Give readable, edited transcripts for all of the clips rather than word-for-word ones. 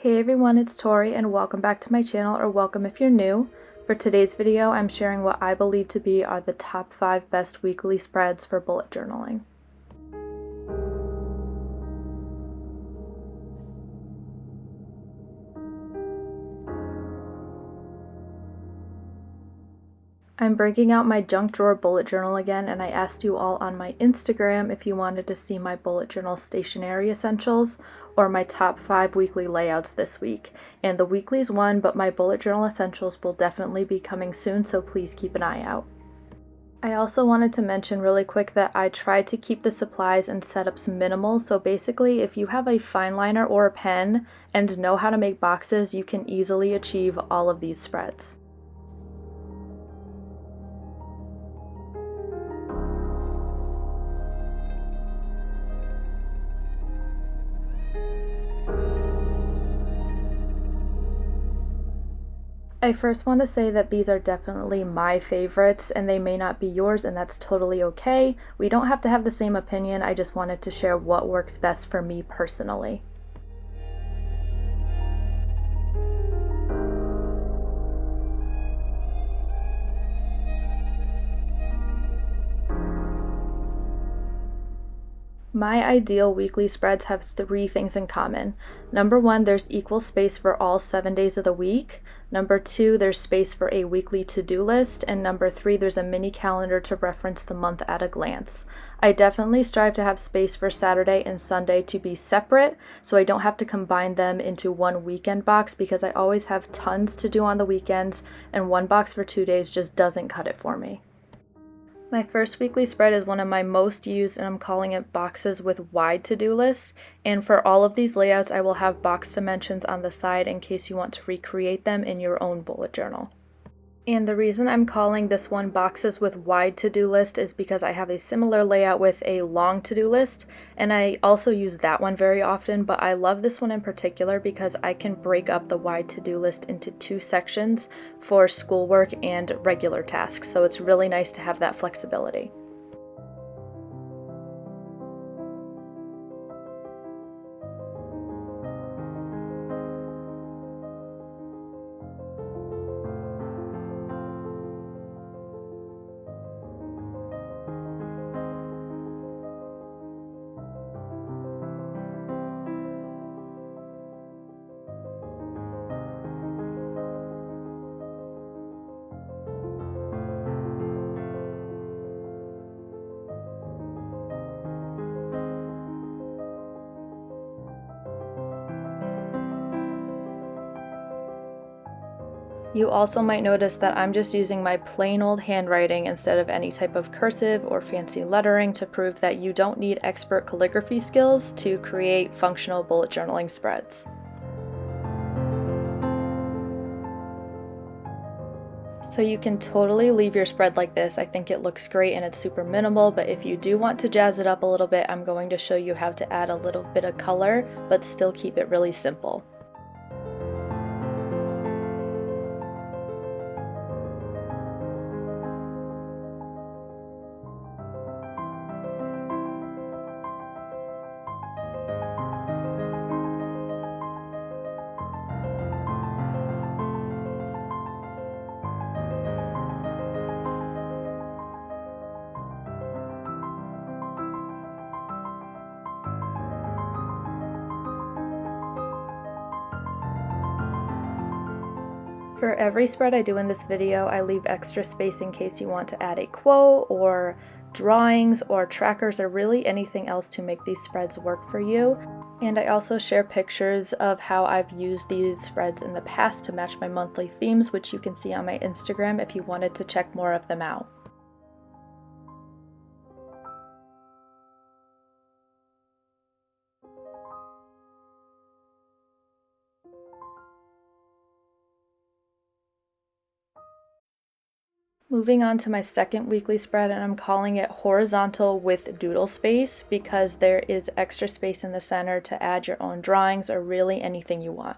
Hey everyone, it's Tori and welcome back to my channel, or welcome if you're new. For today's video, I'm sharing what I believe to be are the top 5 best weekly spreads for bullet journaling. I'm breaking out my junk drawer bullet journal again, and I asked you all on my Instagram if you wanted to see my bullet journal stationery essentials or my top 5 weekly layouts this week. And the weeklies won, but my bullet journal essentials will definitely be coming soon, so please keep an eye out. I also wanted to mention really quick that I tried to keep the supplies and setups minimal, so basically if you have a fine liner or a pen and know how to make boxes, you can easily achieve all of these spreads. I first want to say that these are definitely my favorites and they may not be yours, and that's totally okay. We don't have to have the same opinion, I just wanted to share what works best for me personally. My ideal weekly spreads have 3 things in common. Number 1, there's equal space for all 7 days of the week. Number 2, there's space for a weekly to-do list. And number 3, there's a mini calendar to reference the month at a glance. I definitely strive to have space for Saturday and Sunday to be separate, so I don't have to combine them into one weekend box because I always have tons to do on the weekends, and one box for 2 days just doesn't cut it for me. My first weekly spread is one of my most used, and I'm calling it boxes with wide to-do lists. And for all of these layouts, I will have box dimensions on the side in case you want to recreate them in your own bullet journal. And the reason I'm calling this one boxes with wide to-do list is because I have a similar layout with a long to-do list, and I also use that one very often, but I love this one in particular because I can break up the wide to-do list into 2 sections for schoolwork and regular tasks, so it's really nice to have that flexibility. You also might notice that I'm just using my plain old handwriting instead of any type of cursive or fancy lettering to prove that you don't need expert calligraphy skills to create functional bullet journaling spreads. So you can totally leave your spread like this. I think it looks great and it's super minimal, but if you do want to jazz it up a little bit, I'm going to show you how to add a little bit of color, but still keep it really simple. For every spread I do in this video, I leave extra space in case you want to add a quote or drawings or trackers or really anything else to make these spreads work for you. And I also share pictures of how I've used these spreads in the past to match my monthly themes, which you can see on my Instagram if you wanted to check more of them out. Moving on to my second weekly spread, and I'm calling it horizontal with doodle space because there is extra space in the center to add your own drawings or really anything you want.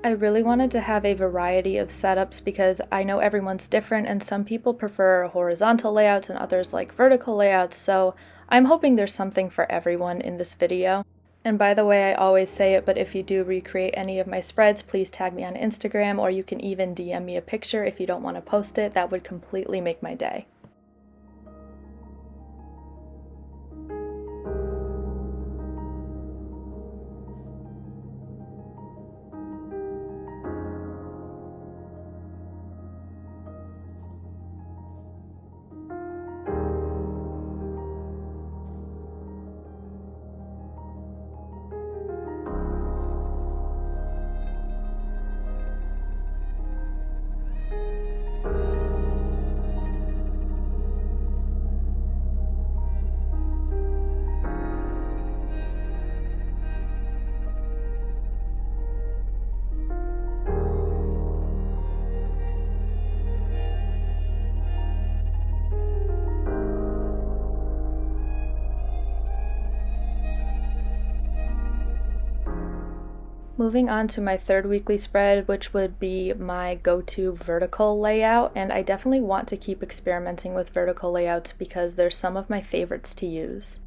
I really wanted to have a variety of setups because I know everyone's different and some people prefer horizontal layouts and others like vertical layouts, so I'm hoping there's something for everyone in this video. And by the way, I always say it, but if you do recreate any of my spreads, please tag me on Instagram, or you can even DM me a picture if you don't want to post it. That would completely make my day. Moving on to my third weekly spread, which would be my go-to vertical layout, and I definitely want to keep experimenting with vertical layouts because they're some of my favorites to use.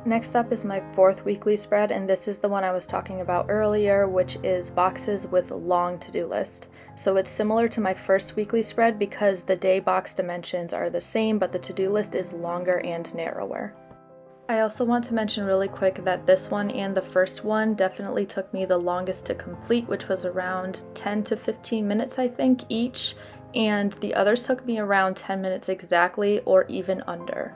Next up is my fourth weekly spread, and this is the one I was talking about earlier, which is boxes with long to-do list. So it's similar to my first weekly spread because the day box dimensions are the same, but the to-do list is longer and narrower. I also want to mention really quick that this one and the first one definitely took me the longest to complete, which was around 10 to 15 minutes, I think, each, and the others took me around 10 minutes exactly, or even under.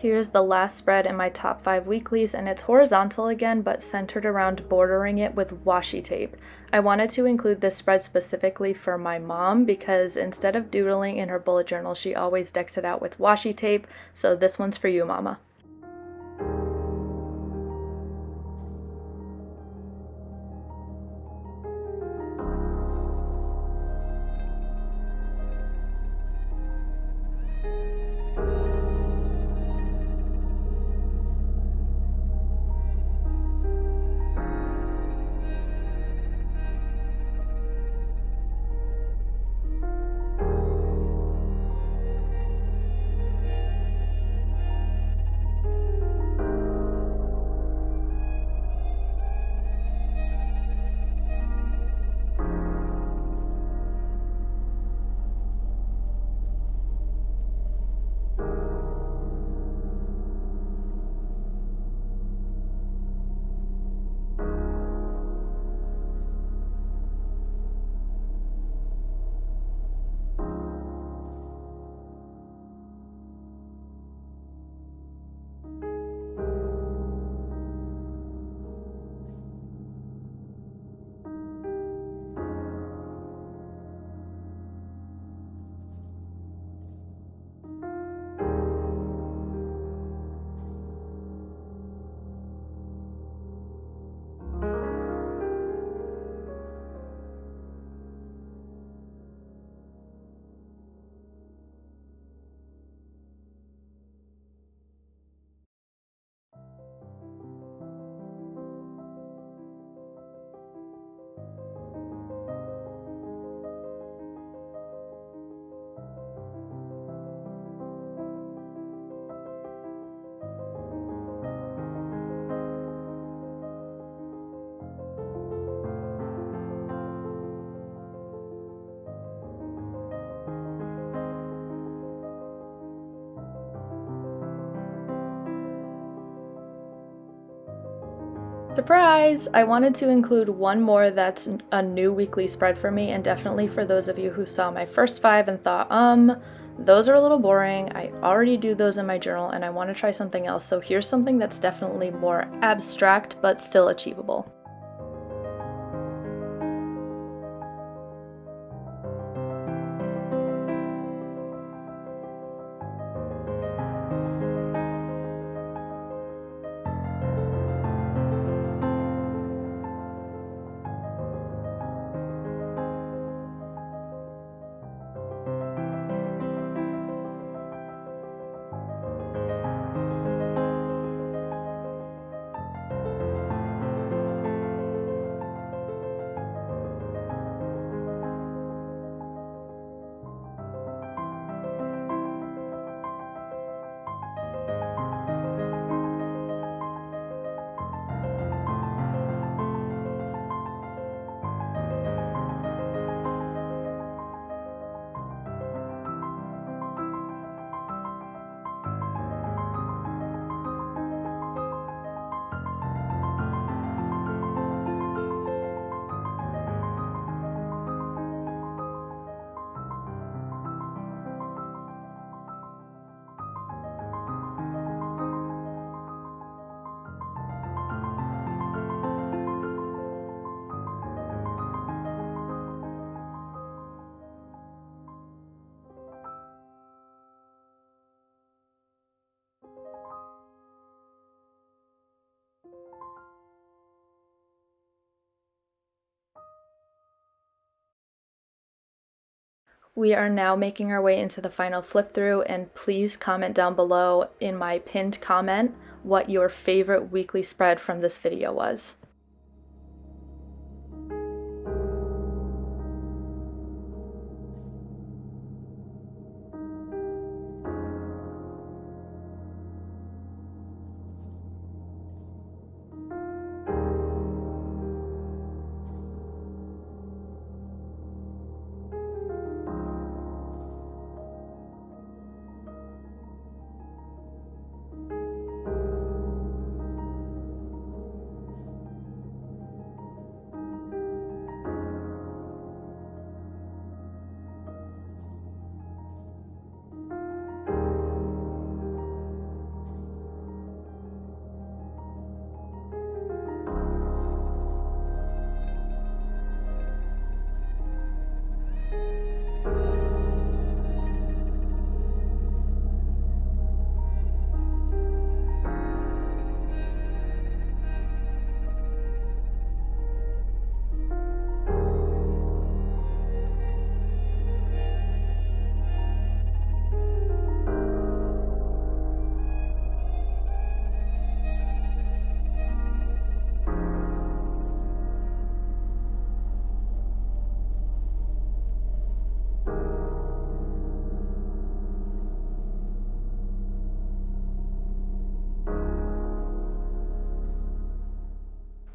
Here's the last spread in my top 5 weeklies, and it's horizontal again, but centered around bordering it with washi tape. I wanted to include this spread specifically for my mom because instead of doodling in her bullet journal, she always decks it out with washi tape, so this one's for you, Mama. Surprise! I wanted to include one more that's a new weekly spread for me, and definitely for those of you who saw my first 5 and thought, those are a little boring, I already do those in my journal and I want to try something else, so here's something that's definitely more abstract but still achievable. We are now making our way into the final flip through, and please comment down below in my pinned comment what your favorite weekly spread from this video was.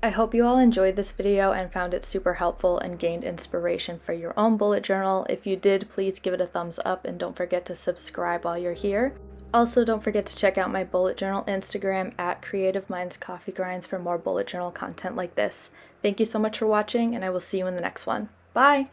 I hope you all enjoyed this video and found it super helpful and gained inspiration for your own bullet journal. If you did, please give it a thumbs up and don't forget to subscribe while you're here. Also, don't forget to check out my bullet journal Instagram at Creative Minds Coffee Grinds for more bullet journal content like this. Thank you so much for watching, and I will see you in the next one. Bye!